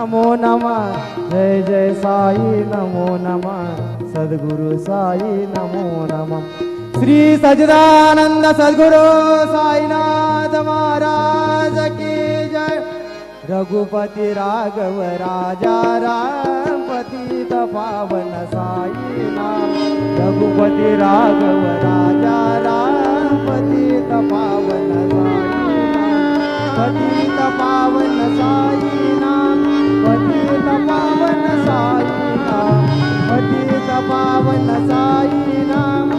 नमो नमः जय जय साई नमो नमः सद्गुरु साई नमो नमः श्री सच्चिदानंद सद्गुरु साईनाथ महाराज की जय रघुपति राघव राजा राम पतित पावन साई नाम रघुपति राघव राजा राम पतित पावन साई नाम पतित पावन साई नाम पतित पावन साई नाम पतित पावन साई नाम